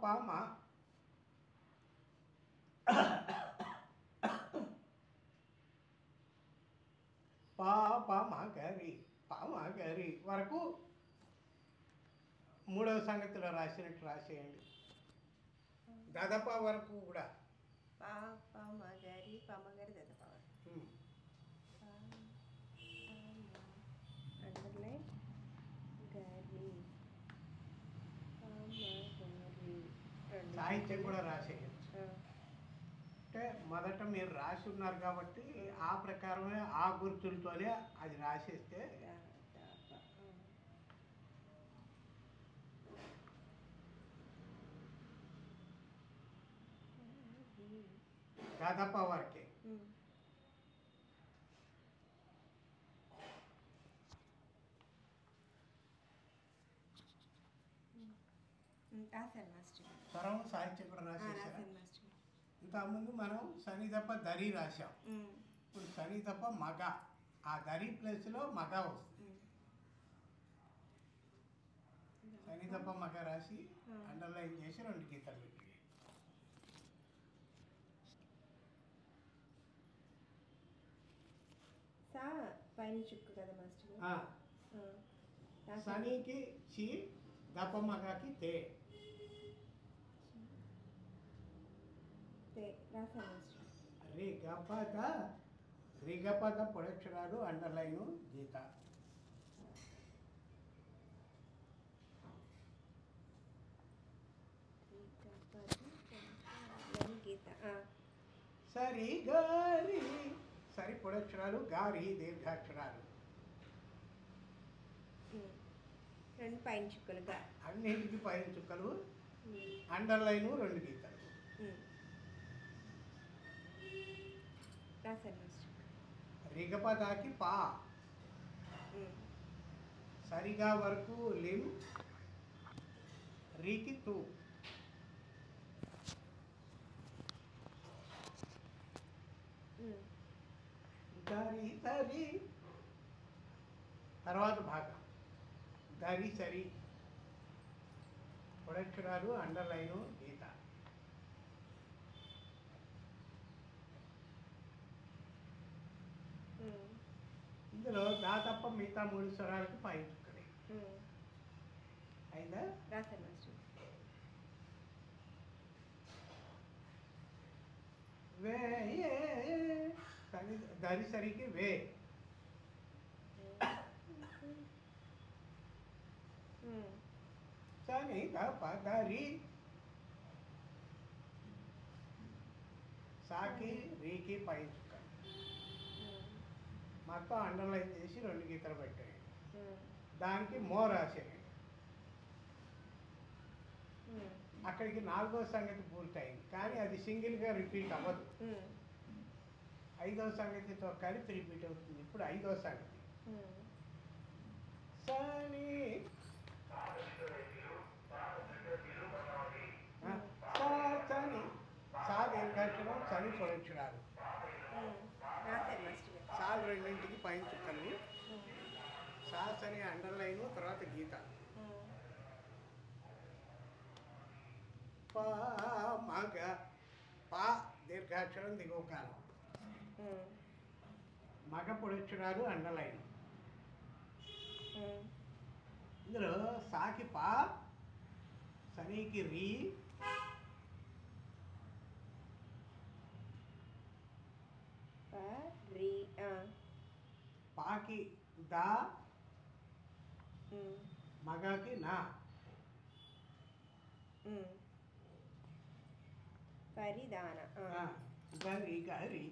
పామ పామగరి వరకు మూడవ సంగతిలో రాసినట్టు రాసేయండి. దదప వరకు కూడా పామగరి దదప అండర్లైన్ గరి సాహిత్యం కూడా రాసేయచ్చు. అంటే మొదట మీరు రాసి ఉన్నారు కాబట్టి ఆ ప్రకారమే ఆ గుర్తులతోనే అది రాసేస్తే దదప వరకే. స్వరం సాహిత్యం కూడా రాసేసారా? ఇంతకుముందు మనం సనిదప్ప దరి రాసాం. ఇప్పుడు సనిదప్ప మగ, ఆ దరి ప్లేస్లో మగ వస్తుంది. సనిదప్ప మగ రాసి అండర్లైన్ చేసి 2 గీతలు పెట్టి పైన చుక్కు కదా మాస్టర్. సనికి చి, దప్ప మగకి తే. రిగపద పొడక్షరాలు అండర్లైను గీత. సరి గారి సరి పొడక్షరాలు, గారి దీర్ఘాక్షరాలు. 2 పైన చుక్కలుగా అన్నింటికి పైన చుక్కలు, అండర్లైను 2 గీతలు. రిగపదాకి పా, సరిగా వరకు లిం, రీకి తూ. దరి దరి తర్వాత భాగం దరి సరి పొడక్షరాలు, అండర్లైను గీత. ఇందులో దా తప్ప మిగతా 3 స్వరాలకు పైన చుక్కలే. అయిందా? వే దరి సరికి వే. సని దరి సాకి రీకి పైన చుక్క. మొత్తం అండర్లైన్ చేసి 2 గీతలు పెట్టాయి. దానికి మో రాసేయండి. అక్కడికి 4వ సంగతి పూర్తయింది, కానీ అది సింగిల్గా రిపీట్ అవ్వదు. 5వ సంగతితో కలిపి రిపీట్ అవుతుంది. ఇప్పుడు 5వ సంగతి సని సని సా దీర్ఘాక్షరం, సని పొడక్షరాలు. సాల్ 2ంటికి పైన చుక్కలు, సాస్ అని అండర్లైను, తర్వాత గీత. పా మగ, పా దీర్ఘాక్షరం, దిగువ కాలం, మగ పొడక్షరాలు, అండర్లైను. ఇందులో సాకి పా, సనీకి రీ, పాకి దా, మగకి నా. పరిదాన గరి గరి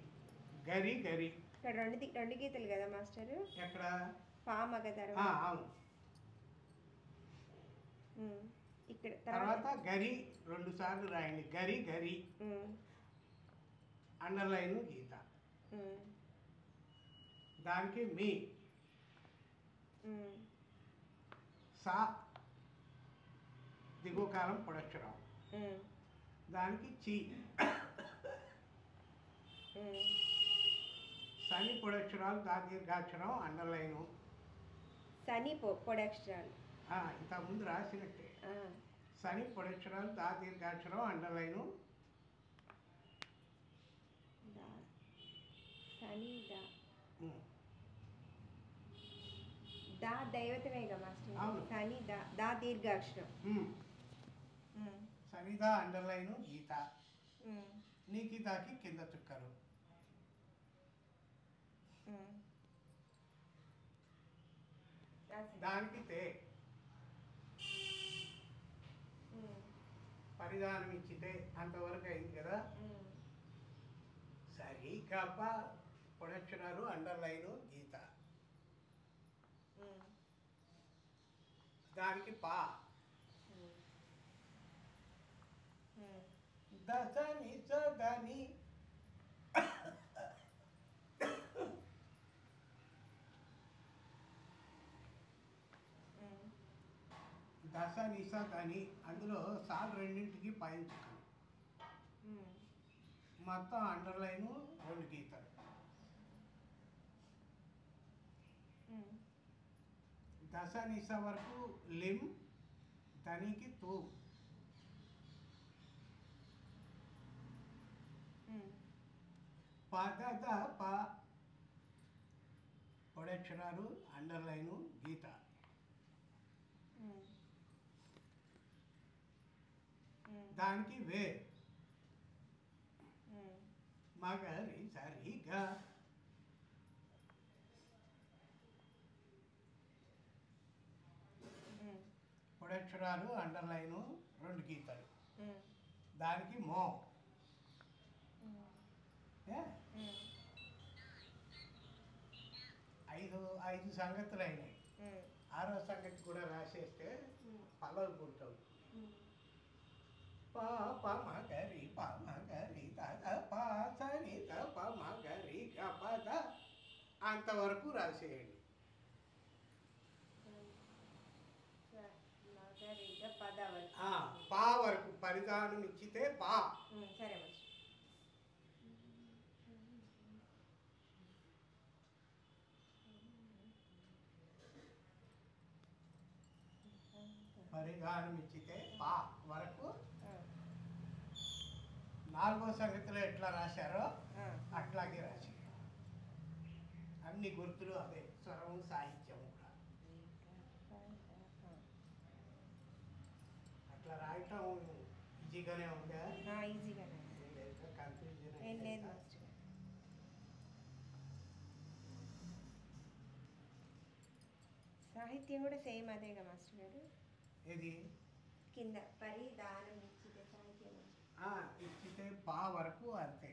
గరి గరి. ఇక్కడ 2 గీతలు కదా మాస్టర్. ఎక్కడ? పా మగ తర్వాత. అవును. ఇక్కడ తర్వాత గరి 2 సార్లు రాయండి. గరి గరి, అండర్లైన్ గీత. దానికి మీ, సా దిగువ కాలం పొడక్షరం. దానికి చి, సని పొడక్షరాలు, దా దీర్ఘాక్షరం, అండర్లైను. సని పొడక్షరాలు ఇంతకుముందు రాసినట్టే. సని పొడక్షరాలు దా దీర్ఘాక్షరం అండర్లైను దా సని దా ఉమ్. దా దైవతమేగా మాస్టర్ అవును. సని దా దా దీర్ఘాక్షరం ఉమ్. ఉమ్, సనిదా అండర్లైను గీత ఉమ్, నీ గీతాకి కింద చుక్కలు ఉమ్. రాసేయండి. దానికి తే ఉమ్, పరిధానం ఇచ్చితే అంతవరకు అయింది కదా. ఉమ్, సరి గప పొడక్షరాలు అండర్లైను గీత ఉమ్, దానికి పా ఉమ్, ఉమ్, దసని సదని ఉమ్. దశ నిశ దని అందులో సాల్ రెండింటికి పైన చుక్కలు ఉమ్, మొత్తం అండర్లైను 2 గీతలు. ఉమ్, దశ నిశ వరకు లిమ్ ధనికి తూ ఉమ్, పద ద ప పొడక్షరాలు అండర్లైను గీత ఉమ్, ఉమ్, దానికి వే ఉమ్, మగరి సరి గ ఉమ్, పొడక్షరాలు అండర్లైను 2 గీతలు. ఉమ్, దానికి మో ఉమ్, ఏ? ఉమ్, ఐదు సంగతులు అయినాయి. ఉమ్, 6వ సంగతి కూడా రాసేస్తే ఉమ్, పల్లవి పుడతావు. ఉమ్. పా ప మగరి ప మగరి ద ప సని ద ప మగరి గ ప ద అంతవరకు రాసేయండి. మగరిగ పద వరకు. పా వరకు పరిధానం ఇచ్చితే పా. సరే మాస్టర్. పరిధానం ఇచ్చితే పా వరకు ఆ, 4వ సంగతిలో ఎట్లా రాశారో ఆ, అట్లాగే రాశారు. అన్ని గుర్తులు అదే స్వరం సాహిత్యం కూడా అట్లా రాయటం ఈజీగానే ఉందా? ఈజీగానే కన్ఫ్యూజన్ ఏం లేదు మాస్టర్. సాహిత్యం కూడా సేమ్ అదేగా మాస్టర్ గారు. ఇది కింద పరిధానం ఇచ్చితే సాహిత్యం ఇచ్చితే పా వరకు అంతే.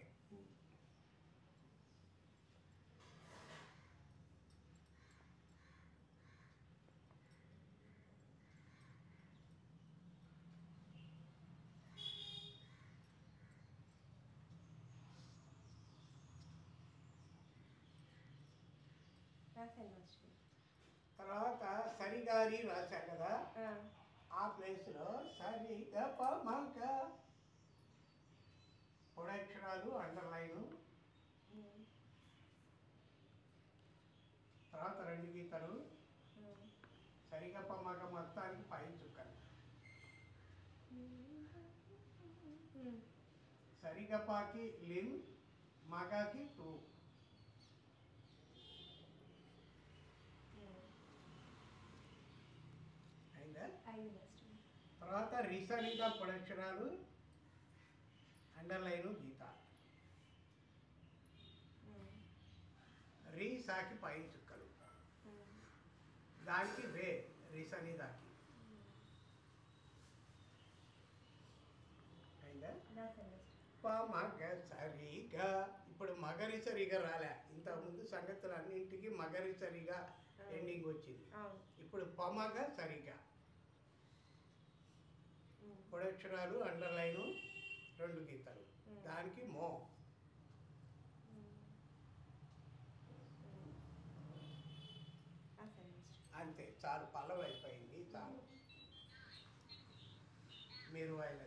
రాశాను మాస్టర్. తర్వాత సరిగారి రాశా కదా, ఆ, ఆ ప్లేస్లో సరి గ ప మ గ పొడక్షరాలు అండర్లైను. ఉమ్, తర్వాత 2 గీతలు ఉమ్, సరిగప్ప మగ మొత్తానికి పైన చుక్కలు. ఉమ్, సరిగపాకి లిమ్ మగకి టూ. ఉమ్. అయిందా? అయింది మాస్టర్. తర్వాత రిసరిగ పొడక్షరాలు అండర్లైను గీత. ఉమ్, రీ సాకి పైన చుక్కలు. ఉమ్, దానికి వే రిసని దాకి. అయిందా? రాశాను మాస్టర్. ప మగ సరిగా ఇప్పుడు మగరి సరిగా రాలే. ఇంతకుముందు సంగతులు అన్నింటికి మగరి సరిగా ఎండింగ్ వచ్చింది. అవును. ఇప్పుడు పమగ సరిగా ఉమ్, పొడక్షరాలు అండర్లైను 2 గీతలు. దానికి మో ఉమ్, ఉమ్. రాశాను మాస్టర్. అంతే చాలు. పల్లవి అయిపోయింది చాలు. మీరు ఆయన